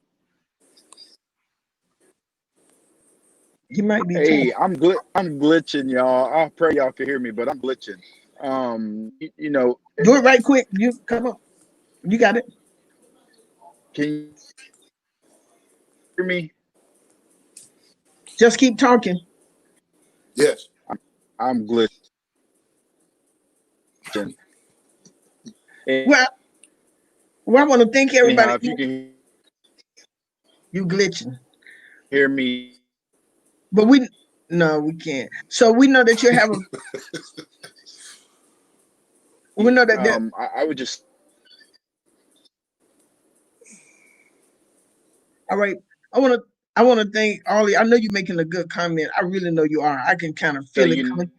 he? Might be Hey, talking. I'm glitching, y'all. I pray y'all can hear me, but I'm glitching. You know, Do it right quick. You come on. You got it. can you hear me? Just keep talking. Yes. I'm glitching. Well, I want to thank everybody. Anyhow, if you can You glitching, hear me, but we can't. So we know that you're having. We know that. I would just All right. I want to thank Ollie. I know you're making a good comment. I really know you are. I can kind of tell feel it you, coming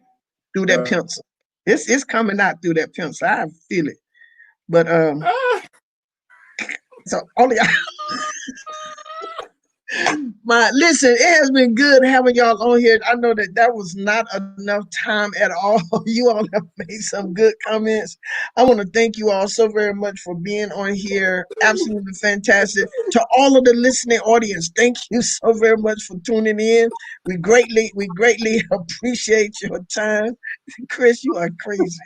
through that pencil. It's coming out through that pencil. I feel it. But so Ollie, listen, it has been good having y'all on here. I know that was not enough time at all. You all have made some good comments. I want to thank you all so very much for being on here. Absolutely fantastic. To all of the listening audience, thank you so very much for tuning in. We greatly appreciate your time. Chris, you are crazy.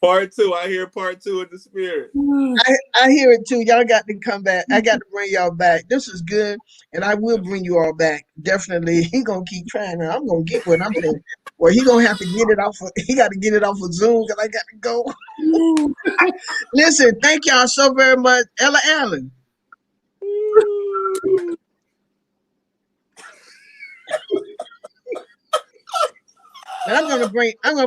Part two. I hear part two in the spirit. I hear it too. Y'all got to come back. I got to bring y'all back. This is good, and I will bring you all back. Definitely. He gonna keep trying. I'm gonna get what I'm saying. Well, he gonna have to get it off. He got to get it off of Zoom because I got to go. Listen, thank y'all so very much, Ella Allen. And I'm gonna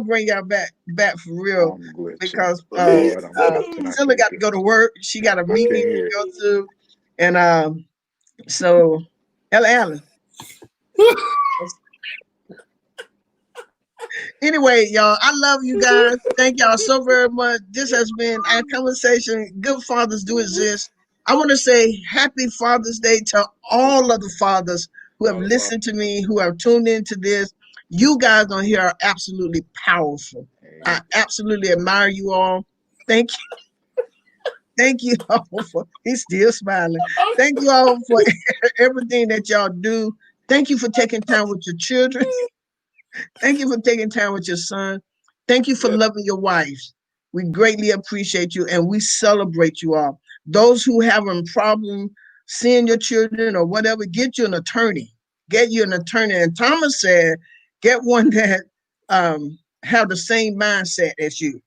bring y'all back for real I'm glitching. because Lord, I'm glitching. Zilla got to go to work. She got a meeting to go to, and so Ella Allen. Anyway, y'all, I love you guys. Thank y'all so very much. This has been our conversation. Good fathers do exist. I want to say happy Father's Day to all of the fathers who have listened to me, who have tuned into this. You guys on here are absolutely powerful. I absolutely admire you all. Thank you. Thank you all for, he's still smiling. Thank you all for everything that y'all do. Thank you for taking time with your children. Thank you for taking time with your son. Thank you for loving your wives. We greatly appreciate you and we celebrate you all. Those who have a problem seeing your children or whatever, get you an attorney. Get you an attorney. And Thomas said, get one that have the same mindset as you.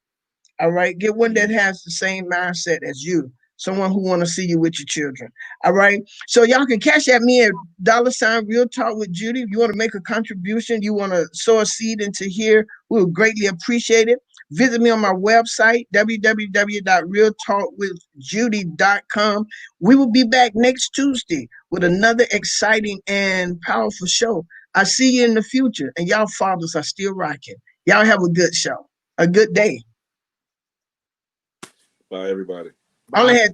All right. Get one that has the same mindset as you. Someone who want to see you with your children. All right. So y'all can cash at me at $ Real Talk with Judy. If you want to make a contribution, you want to sow a seed into here, we would greatly appreciate it. Visit me on my website, www.realtalkwithjudy.com. We will be back next Tuesday with another exciting and powerful show. I see you in the future, and y'all fathers are still rocking. Y'all have a good show, a good day. Bye, everybody. I only had